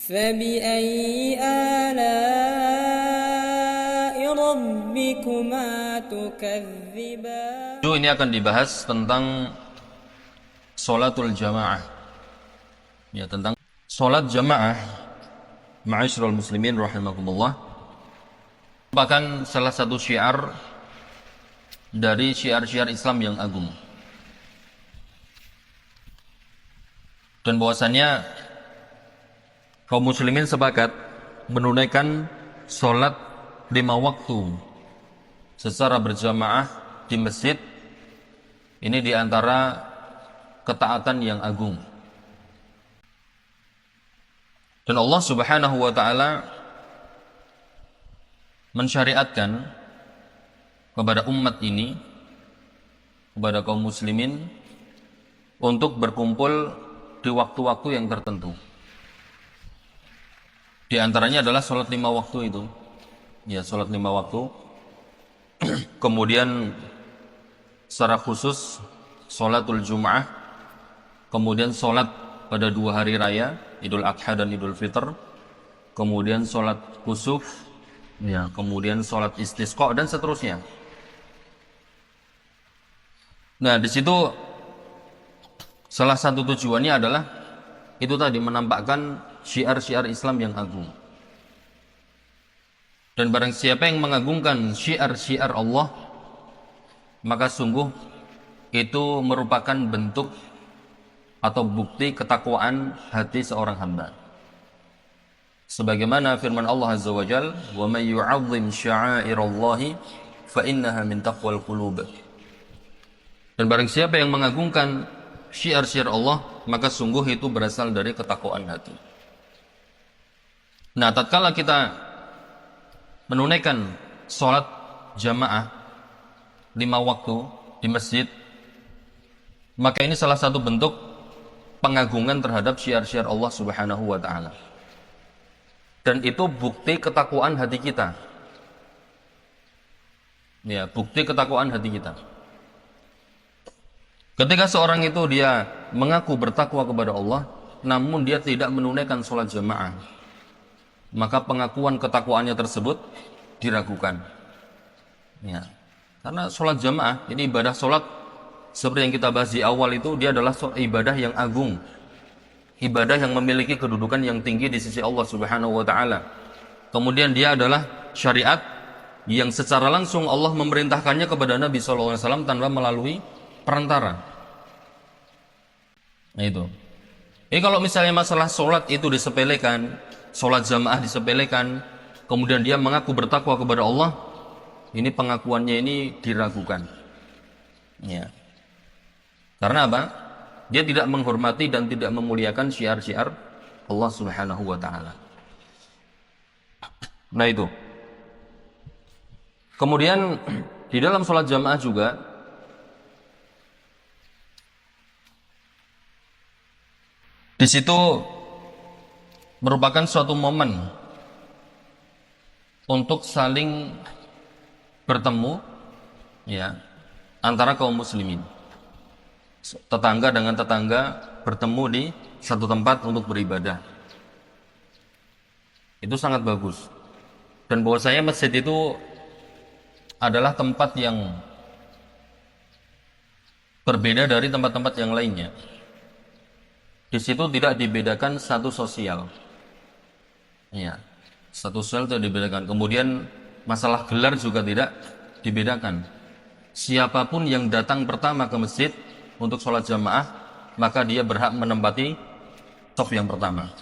فبأي آلاء ربكما تكذبان. Ini akan dibahas tentang sholatul jamaah. Ya, tentang sholat jamaah. Ma'asyiral muslimin rahimakumullah. Merupakan salah satu syiar dari syiar-syiar Islam yang agung. Dan bahwasannya kaum muslimin sepakat menunaikan sholat 5 waktu secara berjamaah di masjid. Ini diantara ketaatan yang agung. Dan Allah subhanahu wa ta'ala mensyariatkan kepada umat ini, kepada kaum muslimin, untuk berkumpul di waktu-waktu yang tertentu. Di antaranya adalah sholat 5 waktu itu. Ya, sholat 5 waktu. Kemudian secara khusus sholatul Jum'ah. Kemudian sholat pada 2 hari raya, Idul Adha dan Idul Fitr. Kemudian sholat kusuf. Ya, kemudian sholat istisqa dan seterusnya. Nah, di situ salah satu tujuannya adalah itu tadi, menampakkan syiar-syiar Islam yang agung. Dan barang siapa yang mengagungkan syiar-syiar Allah, maka sungguh itu merupakan bentuk atau bukti ketakwaan hati seorang hamba. Sebagaimana firman Allah Azza wa Jalla, "Wa may yu'azzim sya'airallahi fa innaha min taqwal qulub." Dan barang siapa yang mengagungkan syiar-syiar Allah, maka sungguh itu berasal dari ketakwaan hati. Nah, tatkala kita menunaikan sholat jamaah 5 waktu di masjid, maka ini salah satu bentuk pengagungan terhadap syiar-syiar Allah subhanahu wa ta'ala. Dan itu bukti ketakwaan hati kita. Ya, bukti ketakwaan hati kita. Ketika seorang itu dia mengaku bertakwa kepada Allah, namun dia tidak menunaikan sholat jamaah, maka pengakuan ketakwaannya tersebut diragukan. Ya. Karena sholat jamaah, ini ibadah sholat seperti yang kita bahas di awal itu, dia adalah ibadah yang agung, ibadah yang memiliki kedudukan yang tinggi di sisi Allah subhanahu wa ta'ala. Kemudian dia adalah syariat yang secara langsung Allah memerintahkannya kepada Nabi SAW tanpa melalui perantara. Nah itu. Jadi kalau misalnya masalah sholat itu disepelekan, sholat jamaah disepelekan, kemudian dia mengaku bertakwa kepada Allah, ini pengakuannya ini diragukan. Ya. Karena apa? Dia tidak menghormati dan tidak memuliakan syiar-syiar Allah subhanahu wa ta'ala. Nah itu. Kemudian di dalam sholat jamaah juga di situ merupakan suatu momen untuk saling bertemu, ya, antara kaum muslimin. Tetangga dengan tetangga bertemu di satu tempat untuk beribadah. Itu sangat bagus. Dan bahwasanya masjid itu adalah tempat yang berbeda dari tempat-tempat yang lainnya. Di situ tidak dibedakan status sosial. Ya, status sosial tidak dibedakan. Kemudian masalah gelar juga tidak dibedakan. Siapapun yang datang pertama ke masjid untuk sholat jamaah, maka dia berhak menempati saf yang pertama.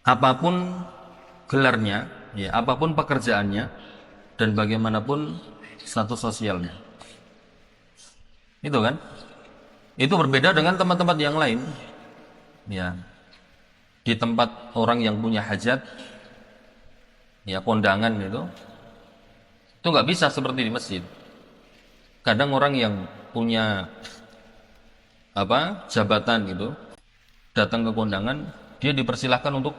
Apapun gelarnya, ya, apapun pekerjaannya, dan bagaimanapun status sosialnya. Itu kan? Itu berbeda dengan tempat-tempat yang lain. Ya, di tempat orang yang punya hajat, ya, kondangan itu nggak bisa seperti di masjid. Kadang orang yang punya jabatan gitu datang ke kondangan, dia dipersilahkan untuk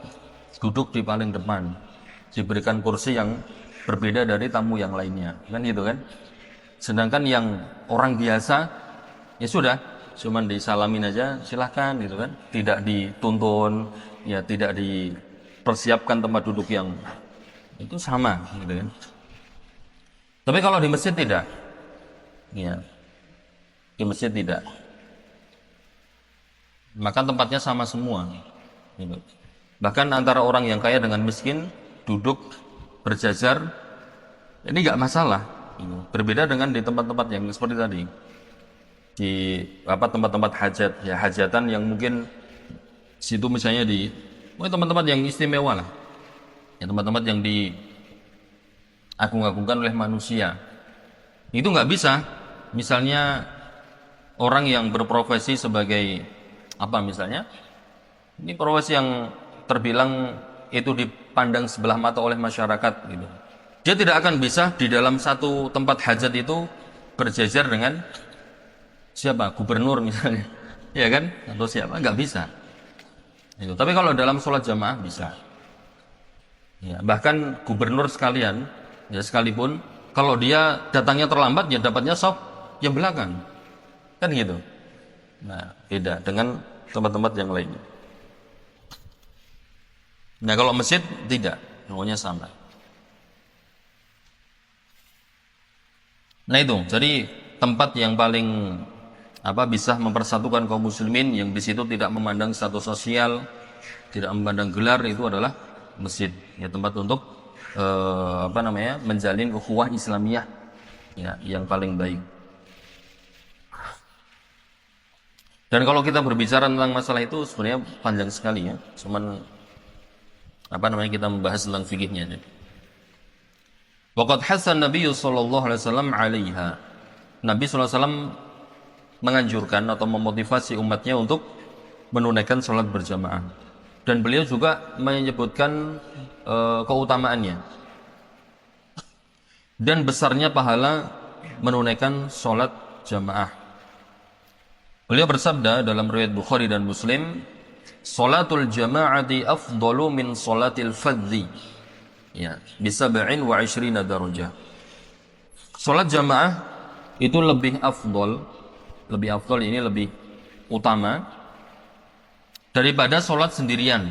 duduk di paling depan, diberikan kursi yang berbeda dari tamu yang lainnya, kan gitu kan. Sedangkan yang orang biasa, ya sudah, cuman disalamin aja, silahkan gitu kan. Tidak dituntun, ya tidak dipersiapkan tempat duduk yang itu sama gitu kan. Tapi kalau di masjid tidak. Ya. Di masjid tidak. Maka tempatnya sama semua. Gitu. Bahkan antara orang yang kaya dengan miskin duduk berjajar ini nggak masalah. Gitu. Berbeda dengan di tempat-tempat yang seperti tadi. Di tempat-tempat hajat, ya hajatan yang mungkin situ misalnya di tempat-tempat yang istimewa lah. Ya tempat-tempat yang diagung-agungkan oleh manusia. Itu nggak bisa. Misalnya orang yang berprofesi sebagai misalnya ini profesi yang terbilang itu dipandang sebelah mata oleh masyarakat gitu. Dia tidak akan bisa di dalam satu tempat hajat itu berjajar dengan siapa? Gubernur misalnya. Ya kan? Atau siapa? Nggak bisa. Itu. Tapi kalau dalam sholat jamaah bisa. Ya, bahkan gubernur sekalian ya sekalipun kalau dia datangnya terlambat ya dapatnya shaf yang belakang. Kan gitu. Nah, beda dengan tempat-tempat yang lainnya. Nah, kalau masjid tidak, semuanya sama. Nah, itu. Jadi tempat yang paling bisa mempersatukan kaum muslimin yang di situ tidak memandang status sosial, tidak memandang gelar itu adalah masjid. Ya, tempat untuk menjalin ukhuwah Islamiyah ya, yang paling baik. Dan kalau kita berbicara tentang masalah itu sebenarnya panjang sekali ya. Cuman kita membahas tentang fikihnya. Waqad hasan Nabi sallallahu alaihi wasallam 'alaiha. Nabi sallallahu alaihi wasallam menganjurkan atau memotivasi umatnya untuk menunaikan salat berjamaah. Dan beliau juga menyebutkan keutamaannya dan besarnya pahala menunaikan salat jamaah. Beliau bersabda dalam riwayat Bukhari dan Muslim, "Salatul jama'ati afdalu min salatil fadzi." Ya, bisa 27 darajah. Salat jamaah itu lebih afdal ini lebih utama daripada salat sendirian.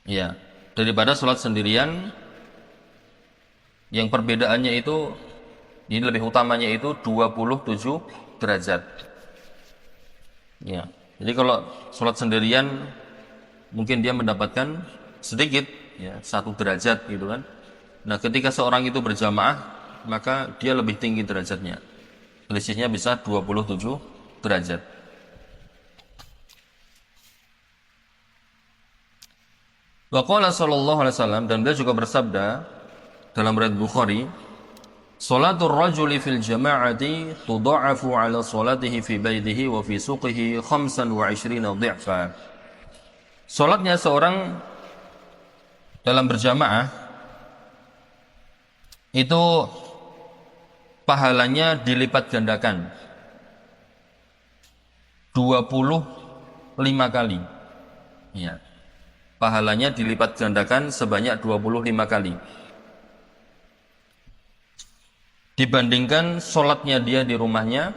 Ya, daripada salat sendirian yang perbedaannya itu ini lebih utamanya itu 27 derajat. Ya. Jadi kalau salat sendirian mungkin dia mendapatkan sedikit ya, 1 derajat gitu kan. Nah, ketika seorang itu berjamaah maka dia lebih tinggi derajatnya. Selisihnya bisa 27 derajat. Wa qala sallallahu alaihi wasallam, dan beliau juga bersabda dalam riwayat Bukhari, "Salatul rajuli fil jama'ati tudha'afu 'ala salatihi fi baitihi wa fi suqihi 25 dhi'fa." Salatnya seorang dalam berjamaah itu pahalanya dilipat gandakan 25 kali. Ya. Pahalanya dilipat gandakan sebanyak 25 kali. Dibandingkan sholatnya dia di rumahnya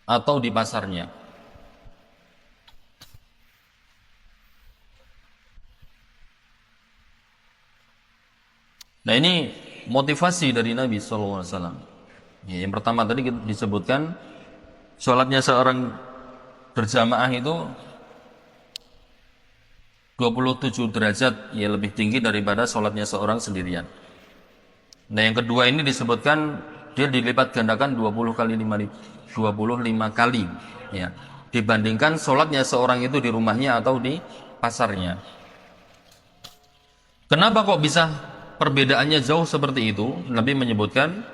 atau di pasarnya. Nah, ini motivasi dari Nabi SAW. Ya, yang pertama tadi disebutkan sholatnya seorang berjamaah itu 27 derajat, ya lebih tinggi daripada sholatnya seorang sendirian. Nah, yang kedua ini disebutkan dia dilipat gandakan 25 kali ya, dibandingkan sholatnya seorang itu di rumahnya atau di pasarnya. Kenapa kok bisa perbedaannya jauh seperti itu? Nabi menyebutkan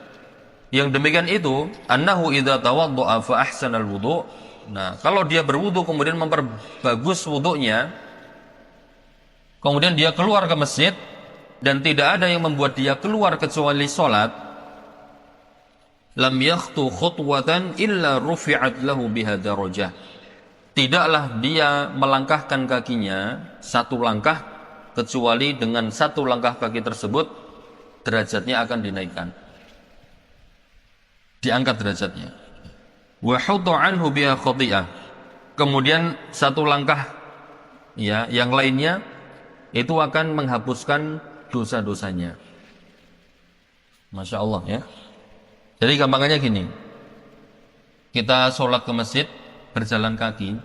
yang demikian itu annahu idza tawaddaa fa ahsanal wudu'. Nah, kalau dia berwudu kemudian memperbagus wudunya, kemudian dia keluar ke masjid dan tidak ada yang membuat dia keluar kecuali sholat, lam yakhtu khutwatan illa rufi'at lahu biha darajah. Tidaklah dia melangkahkan kakinya 1 langkah kecuali dengan 1 langkah kaki tersebut derajatnya akan dinaikkan. diangkat derajatnya. Wa hutu anhu biha khati'ah. Kemudian satu langkah ya yang lainnya itu akan menghapuskan dosa-dosanya. Masya Allah ya. Jadi gampangannya gini, kita sholat ke masjid berjalan kaki,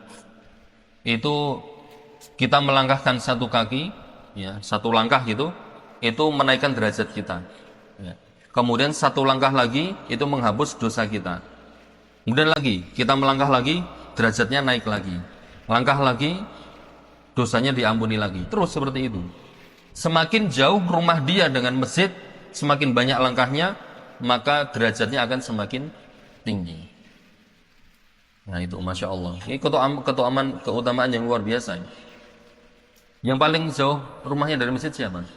itu kita melangkahkan satu kaki, ya satu langkah gitu, itu menaikkan derajat kita. Ya. Kemudian satu langkah lagi itu menghapus dosa kita. Kemudian lagi kita melangkah lagi, derajatnya naik lagi. Langkah lagi, dosanya diampuni lagi. Terus seperti itu. Semakin jauh rumah dia dengan masjid, semakin banyak langkahnya, maka derajatnya akan semakin tinggi. Nah itu Masya Allah. Ini keutamaan yang luar biasa. Yang paling jauh rumahnya dari masjid siapa?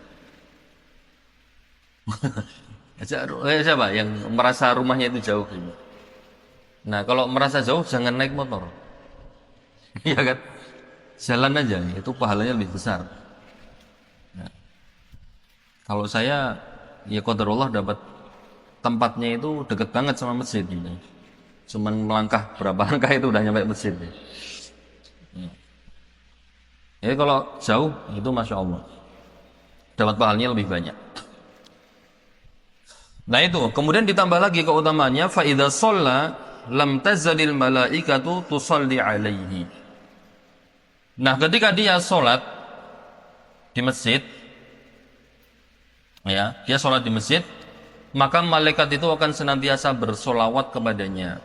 Siapa yang merasa rumahnya itu jauh? Nah kalau merasa jauh jangan naik motor. Iya kan? Jalan aja, itu pahalanya lebih besar. Nah, kalau saya ya qadarullah dapat tempatnya itu deket banget sama masjid gitu. Cuman melangkah berapa langkah itu udah nyampe masjid. Jadi kalau jauh itu Masya Allah dapat pahalanya lebih banyak. Nah itu kemudian ditambah lagi keutamaannya fa idza shalla lam tazalil malaikatu tusalli alaihi. Nah ketika dia sholat di masjid, ya dia sholat di masjid, maka malaikat itu akan senantiasa bersolawat kepadanya.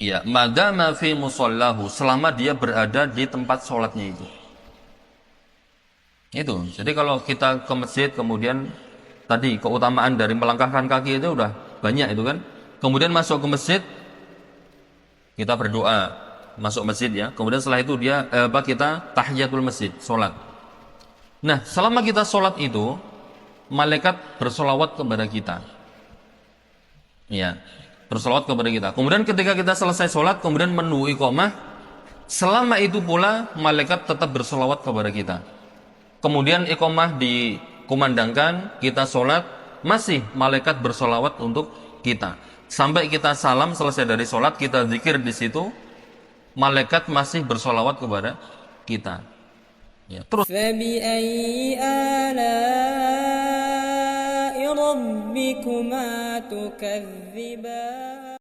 Ya, madama fi musallahu, selama dia berada di tempat sholatnya itu. Itu. Jadi kalau kita ke masjid kemudian tadi keutamaan dari melangkahkan kaki itu udah banyak itu kan. Kemudian masuk ke masjid, kita berdoa masuk masjid ya. Kemudian setelah itu kita tahiyatul masjid, sholat. Nah, selama kita sholat itu, malaikat bersolawat kepada kita. Ya, bersolawat kepada kita. Kemudian ketika kita selesai sholat, kemudian menunggu iqamah, selama itu pula malaikat tetap bersolawat kepada kita. Kemudian iqamah dikumandangkan, kita sholat, masih malaikat bersolawat untuk kita. Sampai kita salam selesai dari sholat, kita zikir di situ, malaikat masih bersolawat kepada kita. Ya, terus. فبأي آلاء ربكما تكذبان